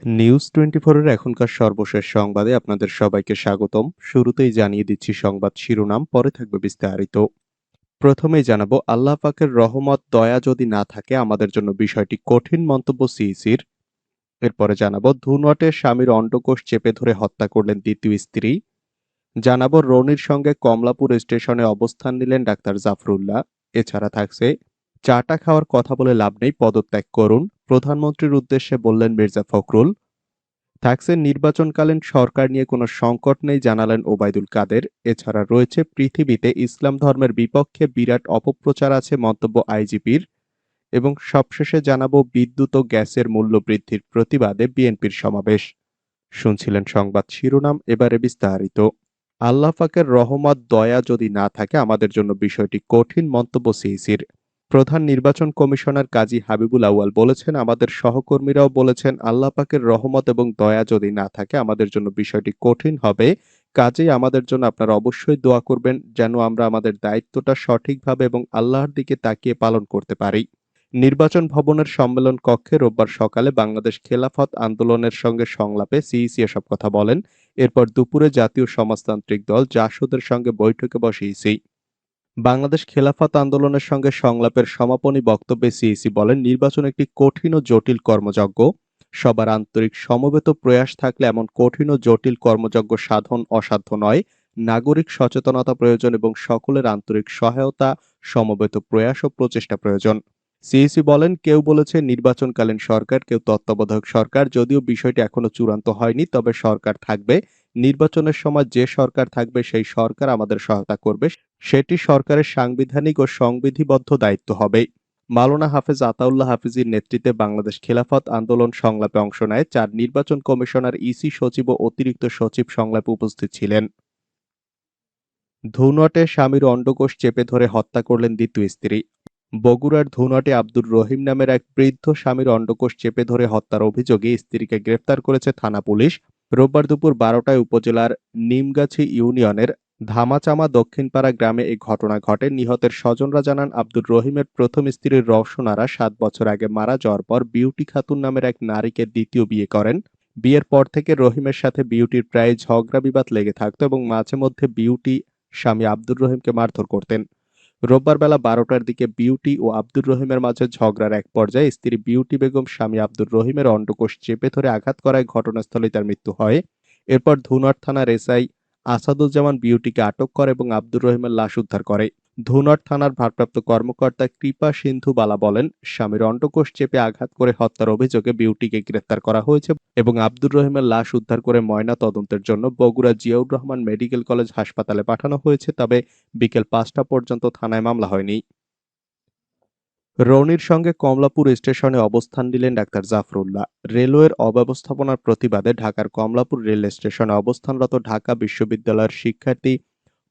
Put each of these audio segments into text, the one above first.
News 24 এর এখনকার সর্বশেষ সংবাদে আপনাদের সবাইকে স্বাগতম। শুরুতেই জানিয়ে দিচ্ছি সংবাদ শিরোনাম, পরে থাকবে বিস্তারিত। প্রথমেই জানাবো, আল্লাহ পাকের রহমত দয়া যদি না থাকে আমাদের জন্য বিষয়টি কঠিন, মন্তব্য সিইসির। এরপরে জানাবো, ধুনটে স্বামীর অন্ডকোষ চেপে ধরে হত্যা করলেন দ্বিতীয় স্ত্রী। জানাবো, রনির সঙ্গে কমলাপুর স্টেশনে অবস্থান নিলেন ডাক্তার জাফরুল্লাহ। এছাড়া থাকছে, চাটা খাওয়ার কথা বলে লাভ নেই, পদত্যাগ করুন, প্রধানমন্ত্রীর উদ্দেশ্যে বললেন মির্জা ফখরুল। থাকছে, নির্বাচনকালীন সরকার নিয়ে কোনো সংকট নেই, জানালেন ওবায়দুল কাদের। এছাড়া রয়েছে, পৃথিবীতে ইসলাম ধর্মের বিপক্ষে বিরাট অপপ্রচার আছে, মন্তব্য আইজিপির। এবং সবশেষে জানাবো, বিদ্যুৎ ও গ্যাসের মূল্য বৃদ্ধির প্রতিবাদে বিএনপির সমাবেশ। শুনছিলেন সংবাদ শিরোনাম, এবারে বিস্তারিত। আল্লাহ পাকের রহমত দয়া যদি না থাকে আমাদের জন্য বিষয়টি কঠিন, মন্তব্য সিইসির। প্রধান নির্বাচন কমিশনার কাজী হাবিবুল আউয়াল বলেছেন, আমাদের সহকর্মীরাও বলেছেন, আল্লাহ পাকের রহমত এবং দয়া যদি না থাকে আমাদের জন্য বিষয়টি কঠিন হবে। কাজেই আমাদের জন্য আপনারা অবশ্যই দোয়া করবেন, যেন আমরা আমাদের দায়িত্বটা সঠিকভাবে এবং আল্লাহর দিকে তাকিয়ে পালন করতে পারি। নির্বাচন ভবনের সম্মেলন কক্ষে রোববার সকালে বাংলাদেশ খেলাফত আন্দোলনের সঙ্গে সংলাপে সিইসি এসব কথা বলেন। এরপর দুপুরে জাতীয় সমাজতান্ত্রিক দল জাসদের সঙ্গে বৈঠকে বসে ইসি। বাংলাদেশ খেলাফত আন্দোলনের সঙ্গে সংলাপের সমাপনী বক্তব্যে সিইসি বলেন, নির্বাচন একটি কঠিন ও জটিল কর্মযজ্ঞ। সবার আন্তরিক সমবেত প্রয়াস থাকলে এমন কঠিন ও জটিল কর্মযজ্ঞ সাধন অসাধ্য নয়। নাগরিক সচেতনতা প্রয়োজন এবং সকলের আন্তরিক সহায়তা, সমবেত প্রয়াস ও প্রচেষ্টা প্রয়োজন। সিইসি বলেন, কেউ বলেছে নির্বাচনকালীন সরকার, কেউ তত্ত্বাবধায়ক সরকার। যদিও বিষয়টি এখনো চূড়ান্ত হয়নি, তবে সরকার থাকবে। নির্বাচনের সময় যে সরকার থাকবে সেই সরকার আমাদের সহায়তা করবে। সেটি সরকারের সাংবিধানিক ও সংবিধিবদ্ধ দায়িত্ব হবে। মাওলানা হাফেজ আতাউল্লাহ হাফিজীর নেতৃত্বে বাংলাদেশ খেলাফত আন্দোলন সংলাপে অংশ নেয় 4 নির্বাচন কমিশনার, ইসি সচিব ও অতিরিক্ত সচিব সংলাপে উপস্থিত ছিলেন। ধুনটে স্বামীর অন্ডকোষ চেপে ধরে হত্যা করলেন দ্বিতীয় স্ত্রী। বগুড়ার ধুনটে আব্দুর রহিম নামের এক বৃদ্ধ স্বামীর অন্ডকোষ চেপে ধরে হত্যার অভিযোগে স্ত্রীকে গ্রেফতার করেছে থানা পুলিশ। রোববার দুপুর 12টায় উপজেলার নিমগাছি ইউনিয়নের ধামাচামা দক্ষিণপাড়া গ্রামে এই ঘটনা ঘটে। নিহতের স্বজনরা জানান, আব্দুর রহিমের প্রথম স্ত্রী রওশনারা 7 বছর আগে মারা যাওয়ার পর বিউটি খাতুন নামের এক নারীকে দ্বিতীয় বিয়ে করেন। বিয়ের পর থেকে রহিমের সাথে বিউটির প্রায় ঝগড়া বিবাদ লেগে থাকত এবং মাঝে মধ্যে বিউটি স্বামী আব্দুর রহিমকে মারধর করতেন। রোববার বেলা 12টার দিকে বিউটি ও আব্দুর রহিমের মাঝে ঝগড়ার এক পর্যায়ে স্ত্রী বিউটি বেগম স্বামী আব্দুর রহিমের অন্ডকোষ চেপে ধরে আঘাত করায় ঘটনাস্থলেই তার মৃত্যু হয়। এরপর ধুনট থানার এসআই আসাদুজ্জামান বিউটিকে আটক করে এবং আব্দুর রহিমের লাশ উদ্ধার করে। ধুনট থানার ভারপ্রাপ্ত কর্মকর্তা কৃপা সিন্ধু বালা বলেন, স্বামীর অন্ডকোষ চেপে আঘাত করে হত্যার অভিযোগে বিউটিকে গ্রেফতার করা হয়েছে এবং আব্দুর রহিমের লাশ উদ্ধার করে ময়না তদন্তের জন্য বগুড়া জিয়াউর রহমান মেডিকেল কলেজ হাসপাতালে পাঠানো হয়েছে। তবে বিকেল 5টা পর্যন্ত থানায় মামলা হয়নি। রনির সঙ্গে কমলাপুর স্টেশনে অবস্থান নিলেন ডাক্তার জাফরুল্লাহ। রেলওয়ের অব্যবস্থাপনার প্রতিবাদে ঢাকার কমলাপুর রেল স্টেশনে অবস্থানরত ঢাকা বিশ্ববিদ্যালয়ের শিক্ষার্থী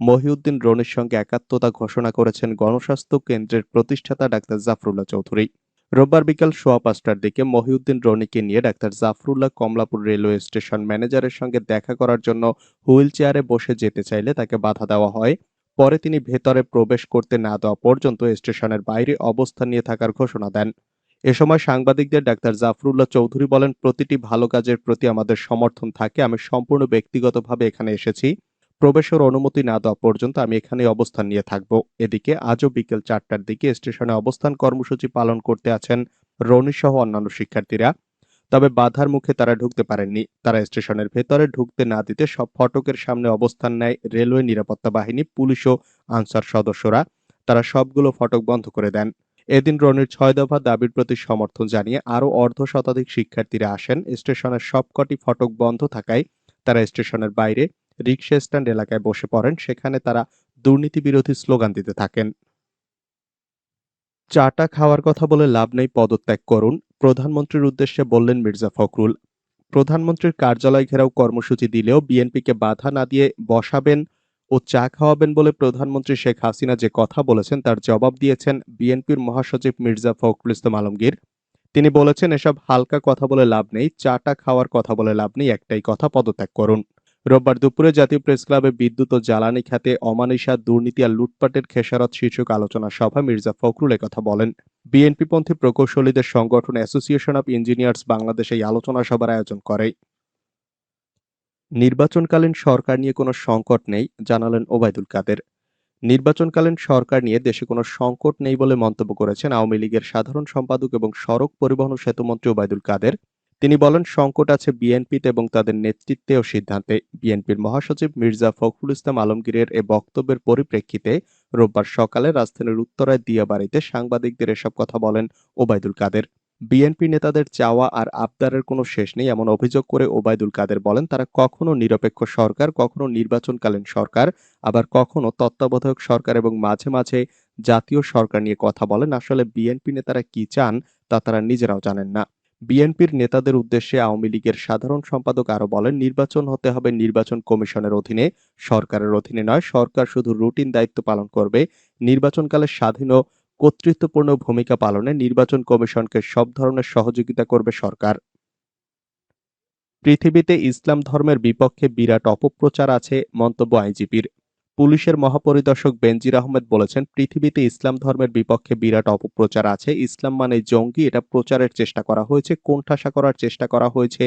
মহিউদ্দিন রনির সঙ্গে একাত্মতা ঘোষণা করেছেন গণস্বাস্থ্য কেন্দ্রের প্রতিষ্ঠাতা ডাক্তার জাফরুল্লাহ চৌধুরী। রোববার বিকাল 5:15টার দিকে মহিউদ্দিন রনিকে নিয়ে doctor Zafrullah Kamalapur railway station ম্যানেজারের সঙ্গে দেখা করার জন্য হুইল চেয়ারে বসে যেতে চাইলে তাকে বাধা দেওয়া হয়। পরে তিনি ভেতরে প্রবেশ করতে না দেওয়া পর্যন্ত স্টেশনের বাইরে অবস্থান নিয়ে থাকার ঘোষণা দেন। এ সময় সাংবাদিকদের ডাক্তার জাফরুল্লাহ চৌধুরী বলেন, প্রতিটি ভালো কাজের প্রতি আমাদের সমর্থন থাকে। আমি সম্পূর্ণ ব্যক্তিগতভাবে এখানে এসেছি। প্রবেশের অনুমতি না দেওয়া পর্যন্ত আমি এখানেই অবস্থান নিয়ে থাকব। এদিকে আজও বিকেল 4টার দিকে স্টেশনে অবস্থান কর্মসূচি পালন করতে আছেন রনি সহ অন্যান্য শিক্ষার্থীরা। তবে বাধার মুখে তারা ঢুকতে পারেননি। তারা স্টেশনের ভেতরে ঢুকতে না দিতে সব ফটকের সামনে অবস্থান নেয় রেলওয়ে নিরাপত্তা বাহিনী, পুলিশ ও আনসার সদস্যরা। তারা সবগুলো ফটক বন্ধ করে দেন। এদিন রনির 6 দফা দাবির প্রতি সমর্থন জানিয়ে আরও অর্ধশতাধিক শিক্ষার্থীরা আসেন। স্টেশনের সবকটি ফটক বন্ধ থাকায় তারা স্টেশনের বাইরে রিকশা স্ট্যান্ড এলাকায় বসে পড়েন। সেখানে তারা দুর্নীতি বিরোধী স্লোগান দিতে থাকেন। চাটা খাওয়ার কথা বলে লাভ নেই, পদত্যাগ করুন, প্রধানমন্ত্রীর উদ্দেশ্যে বললেন মির্জা ফখরুল। প্রধানমন্ত্রীর কার্যালয় ঘেরাও কর্মসূচি দিলেও বিএনপিকে বাধা না দিয়ে বসাবেন ও চা খাওয়াবেন বলে প্রধানমন্ত্রী শেখ হাসিনা যে কথা বলেছেন তার জবাব দিয়েছেন বিএনপির মহাসচিব মির্জা ফখরুল ইসলাম আলমগীর। তিনি বলেছেন, এসব হালকা কথা বলে লাভ নেই, চাটা খাওয়ার কথা বলে লাভ নেই, একটাই কথা, পদত্যাগ করুন। রোববার দুপুরে জাতীয় প্রেসক্লাবে বিদ্যুৎ ও জ্বালানি খাতে অমানিশা, দুর্নীতি আর লুটপাটের খেসারত শীর্ষক আলোচনা সভায় মির্জা ফখরুল একথা বলেন। বিএনপিপন্থী প্রকৌশলীদের সংগঠন অ্যাসোসিয়েশন অব ইঞ্জিনিয়ার্স বাংলাদেশ এই আলোচনা সভার আয়োজন করে। নির্বাচনকালীন সরকার নিয়ে কোনো সংকট নেই, জানালেন ওবায়দুল কাদের। নির্বাচনকালীন সরকার নিয়ে দেশে কোনো সংকট নেই বলে মন্তব্য করেছেন আওয়ামী লীগের সাধারণ সম্পাদক এবং সড়ক পরিবহন ও সেতুমন্ত্রী ওবায়দুল কাদের। তিনি বলেন, সংকট আছে বিএনপিতে এবং তাদের নেতৃত্বে ও সিদ্ধান্তে। বিএনপির মহাসচিব মির্জা ফখরুল ইসলাম আলমগীরের এ বক্তব্যের পরিপ্রেক্ষিতে রোববার সকালে রাজধানীর উত্তরায় দিয়াবাড়িতে সাংবাদিকদের এসব কথা বলেন ওবায়দুল কাদের। বিএনপি নেতাদের চাওয়া আর আবদারের কোনো শেষ নেই এমন অভিযোগ করে ওবায়দুল কাদের বলেন, তারা কখনো নিরপেক্ষ সরকার, কখনো নির্বাচনকালীন সরকার, আবার কখনো তত্ত্বাবধায়ক সরকার এবং মাঝে মাঝে জাতীয় সরকার নিয়ে কথা বলেন। আসলে বিএনপি নেতারা কি চান তা তারা নিজেরাও জানেন না। বিএনপির নেতাদের উদ্দেশ্যে আওয়ামী লীগের সাধারণ সম্পাদক আরো বলেন, নির্বাচন হতে হবে নির্বাচন কমিশনের অধীনে, সরকারের অধীনে নয়। সরকার শুধু রুটিন দায়িত্ব পালন করবে। নির্বাচনকালে স্বাধীন ও কর্তৃত্বপূর্ণ ভূমিকা পালনে নির্বাচন কমিশনকে সব ধরনের সহযোগিতা করবে সরকার। পৃথিবীতে ইসলাম ধর্মের বিপক্ষে বিরাট অপপ্রচার আছে, মন্তব্য আইজিপির। পুলিশের মহাপরিদর্শক বেনজির আহমেদ বলেছেন, পৃথিবীতে ইসলাম ধর্মের বিপক্ষে বিরাট অপপ্রচার আছে। ইসলাম মানে জঙ্গি, এটা প্রচারের চেষ্টা করা হয়েছে, কোণঠাসা করার চেষ্টা করা হয়েছে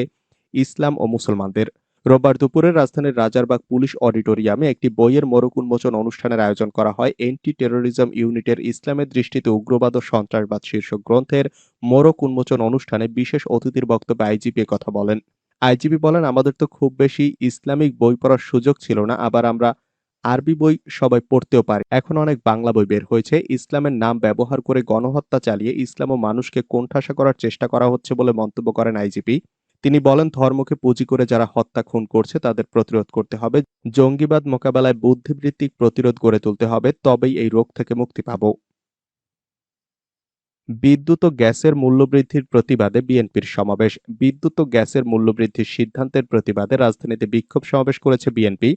ইসলাম ও মুসলমানদের। রোববার দুপুরে রাজধানীর রাজারবাগ পুলিশ অডিটোরিয়ামে একটি বইয়ের মোড়ক উন্মোচন অনুষ্ঠানের আয়োজন করা হয়। এন্টি টেরোরিজম ইউনিটের ইসলামের দৃষ্টিতে উগ্রবাদ ও সন্ত্রাসবাদ শীর্ষক গ্রন্থের মোড়ক উন্মোচন অনুষ্ঠানে বিশেষ অতিথির বক্তব্যে আইজিপি কথা বলেন। আইজিপি বলেন, আমাদের তো খুব বেশি ইসলামিক বই পড়ার সুযোগ ছিল না, আবার আমরা আরবি বই সবাই পড়তেও পারি। এখন অনেক বাংলা বই বের হয়েছে। ইসলামের নাম ব্যবহার করে গণহত্যা চালিয়ে ইসলাম ও মানুষকে কোণঠাসা করার চেষ্টা করা হচ্ছে বলে মন্তব্য করেন আইজিপি। তিনি বলেন, ধর্মকে পুঁজি করে যারা হত্যা খুন করছে তাদের প্রতিরোধ করতে হবে। জঙ্গিবাদ মোকাবেলায় বুদ্ধিবৃত্তিক প্রতিরোধ গড়ে তুলতে হবে, তবেই এই রোগ থেকে মুক্তি পাব। বিদ্যুৎ ও গ্যাসের মূল্যবৃদ্ধির প্রতিবাদে বিএনপির সমাবেশ। বিদ্যুৎ ও গ্যাসের মূল্যবৃদ্ধির সিদ্ধান্তের প্রতিবাদে রাজধানীতে বিক্ষোভ সমাবেশ করেছে বিএনপি।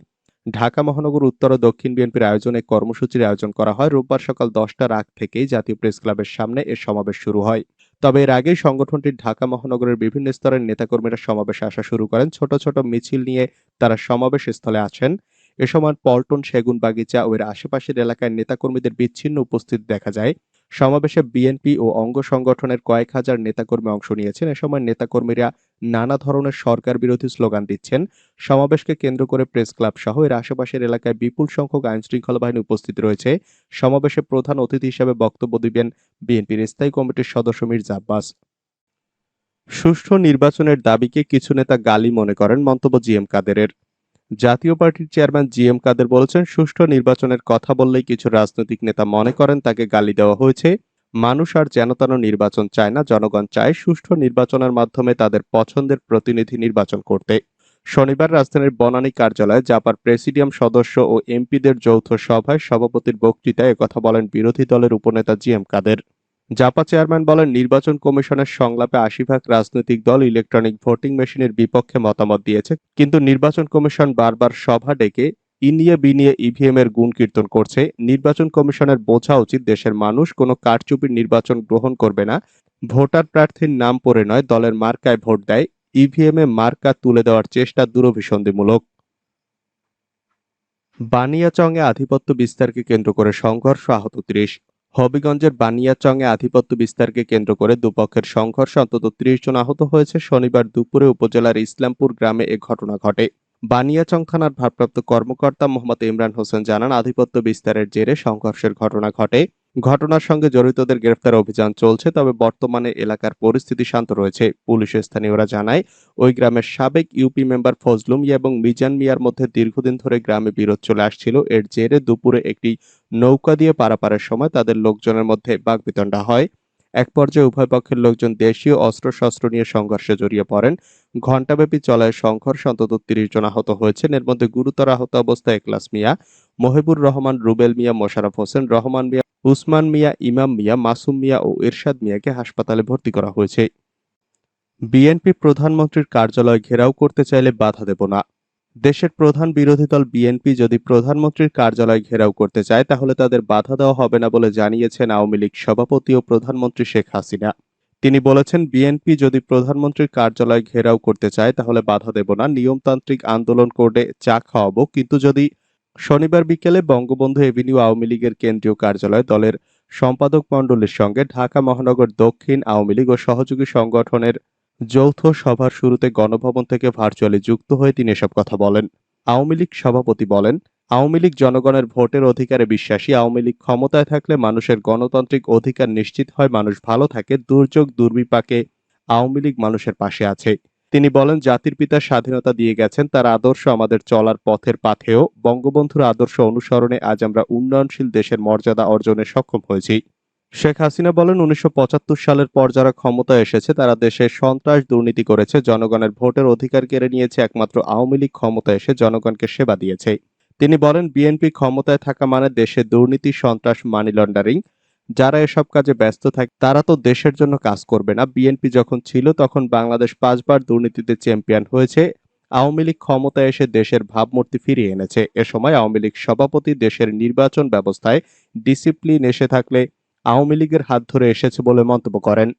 ঢাকা মহানগর উত্তর ও দক্ষিণ বিএনপির আয়োজনে কর্মসূচির আয়োজন করা হয়। রোববার সকাল 10টার আগ থেকেই জাতীয় প্রেসক্লাবের সামনে এ সমাবেশ শুরু হয়। তবে এর আগেই সংগঠনটির ঢাকা মহানগরের বিভিন্ন স্তরের নেতাকর্মীরা সমাবেশে আসা শুরু করেন। ছোট ছোট মিছিল নিয়ে তারা সমাবেশ স্থলে আসেন। এ সময় পল্টন, সেগুনবাগিচা ও এর আশেপাশের এলাকায় নেতাকর্মীদের বিচ্ছিন্ন উপস্থিতি দেখা যায়। সমাবেশে বিএনপি ও অঙ্গ সংগঠনের কয়েক হাজার নেতাকর্মী অংশ নিয়েছেন। এ সময় নেতাকর্মীরা নানা ধরনের সরকার বিরোধী স্লোগান দিচ্ছেন। সমাবেশকে কেন্দ্র করে প্রেস ক্লাব সহ এর আশেপাশের এলাকায় বিপুল সংখ্যক আইনশৃঙ্খলা বাহিনী উপস্থিত রয়েছে। সমাবেশে প্রধান অতিথি হিসেবে বক্তব্য দিবেন বিএনপির স্থায়ী কমিটির সদস্য মির্জা আব্বাস। সুষ্ঠু নির্বাচনের দাবিকে কিছু নেতা গালি মনে করেন, মন্তব্য জিএম কাদেরের। জাতীয় পার্টির চেয়ারম্যান জিএম কাদের বলেছেন, সুষ্ঠু নির্বাচনের কথা বললেই কিছু রাজনৈতিক নেতা মনে করেন তাকে গালি দেওয়া হয়েছে। মানুষ আর যেনতেন নির্বাচন চায় না, জনগণ চায় সুষ্ঠু নির্বাচনের মাধ্যমে তাদের পছন্দের প্রতিনিধি নির্বাচন করতে। শনিবার রাজধানীর বনানী কার্যালয়ে জাপার প্রেসিডিয়াম সদস্য ও এমপিদের যৌথ সভায় সভাপতির বক্তৃতায় একথা বলেন বিরোধী দলের উপনেতা জিএম কাদের। জাপা চেয়ারম্যান বলেন, নির্বাচন কমিশনের সংলাপে ৮০ ভাগ রাজনৈতিক দল ইলেকট্রনিক ভোটিং মেশিনের বিপক্ষে মতামত দিয়েছে, কিন্তু নির্বাচন কমিশন বারবার সভা ডেকে ইনিয়ে বিনিয়ে ইভিএম এর গুণ কীর্তন করছে। নির্বাচন কমিশনের বোঝা উচিত, দেশের মানুষ কোনো কারচুপির নির্বাচন গ্রহণ করবে না। ভোটার প্রার্থীর নাম পড়ে নয়, দলের মার্কায় ভোট দেয়। ইভিএম এ মার্কা তুলে দেওয়ার চেষ্টা দূরভিসন্ধিমূলক। বানিয়াচংয়ে আধিপত্য বিস্তারকে কেন্দ্র করে সংঘর্ষ, আহত ৩০। হবিগঞ্জের বানিয়াচংয়ে আধিপত্য বিস্তারকে কেন্দ্র করে দুপক্ষের সংঘর্ষে অন্তত ৩০ জন আহত হয়েছে। শনিবার দুপুরে উপজেলার ইসলামপুর গ্রামে এ ঘটনা ঘটে। বানিয়াচং থানার ভারপ্রাপ্ত কর্মকর্তা মোহাম্মদ ইমরান হোসেন জানান, আধিপত্য বিস্তারের জেরে সংঘর্ষের ঘটনা ঘটে। ঘটনার সঙ্গে জড়িতদের গ্রেফতার অভিযান চলছে, তবে বর্তমানে এলাকার পরিস্থিতি শান্ত রয়েছে। পুলিশের স্থানীয়রা জানায়, ওই গ্রামের সাবেক ইউপি মেম্বার ফজলু মিয়া এবং মিজান মিয়ার মধ্যে দীর্ঘদিন ধরে গ্রামে বিরোধ চলে আসছিল। এর জেরে দুপুরে একটি নৌকা দিয়ে পারাপারের সময় তাদের লোকজনের মধ্যে বাকবিতণ্ডা হয়। এক পর্যায়ে উভয় পক্ষের লোকজন দেশীয় অস্ত্রশস্ত্র নিয়ে সংঘর্ষে জড়িয়ে পড়েন। ঘণ্টাব্যাপী চলা সংঘর্ষে অন্তত ৩০ জন আহত হয়েছেন। এর মধ্যে গুরুতর আহত অবস্থায় এখলাস মিয়া, মহিবুর রহমান, রুবেল মিয়া, মোশাররফ হোসেন, রহমান মিয়া, উসমান মিয়া, ইমাম মিয়া, মাসুম মিয়া ও এরশাদ মিয়াকে হাসপাতালে ভর্তি করা হয়েছে। বিএনপি প্রধানমন্ত্রীর কার্যালয় ঘেরাও করতে চাইলে বাধা দেব না। দেশের প্রধান বিরোধী দল বিএনপি যদি প্রধানমন্ত্রীর কার্যালয় ঘেরাও করতে চায় তাহলে তাদের বাধা দেওয়া হবে না বলে জানিয়েছেন আওয়ামী লীগ সভাপতি ও প্রধানমন্ত্রী শেখ হাসিনা। তিনি বলেছেন, বিএনপি যদি প্রধানমন্ত্রীর কার্যালয় ঘেরাও করতে চায় তাহলে বাধা দেব না, নিয়মতান্ত্রিক আন্দোলন করে চা খাওয়াবো, কিন্তু যদি শনিবার বিকেলে বঙ্গবন্ধু এভিনিউ আওয়ামী লীগের কেন্দ্রীয় কার্যালয় দলের সম্পাদক মণ্ডলীর সঙ্গে ঢাকা মহানগর দক্ষিণ আওয়ামী লীগ ও সহযোগী সংগঠনের যৌথ সভার শুরুতে গণভবন থেকে ভার্চুয়ালি যুক্ত হয়ে তিনি এসব কথা বলেন। আওয়ামী লীগ সভাপতি বলেন, আওয়ামী লীগ জনগণের ভোটের অধিকারে বিশ্বাসী। আওয়ামী লীগ ক্ষমতায় থাকলে মানুষের গণতান্ত্রিক অধিকার নিশ্চিত হয়, মানুষ ভালো থাকে। দুর্যোগ দুর্বিপাকে আওয়ামী লীগ মানুষের পাশে আছে। তিনি বলেন, জাতির পিতা স্বাধীনতা দিয়ে গেছেন, তার আদর্শ আমাদের চলার পথের পাথেয়। বঙ্গবন্ধুর আদর্শ অনুসরণে আজ আমরা উন্নয়নশীল দেশের মর্যাদা অর্জনে সক্ষম হয়েছি। শেখ হাসিনা বলেন, ১৯৭৫ সালের পর যারা ক্ষমতায় এসেছে তারা দেশে সন্ত্রাস দুর্নীতি করেছে, জনগণের ভোটের অধিকার কেড়ে নিয়েছে। একমাত্র আওয়ামী লীগ ক্ষমতায় এসে জনগণকে সেবা দিয়েছে। তিনি বলেন, বিএনপি ক্ষমতায় থাকা মানে দেশে দুর্নীতি, সন্ত্রাস, মানি লন্ডারিং। যারা এসব কাজে ব্যস্ত থাকে তারা তো দেশের জন্য কাজ করবে না। বিএনপি যখন ছিল তখন বাংলাদেশ ৫ বার দুর্নীতিতে চ্যাম্পিয়ন হয়েছে। আওয়ামী লীগ ক্ষমতায় এসে দেশের ভাবমূর্তি ফিরিয়ে এনেছে। এ সময় আওয়ামী লীগ সভাপতি দেশের নির্বাচন ব্যবস্থায় ডিসিপ্লিন এসে থাকলে আওয়ামী লীগের হাত ধরে এসেছে বলে মন্তব্য করেন।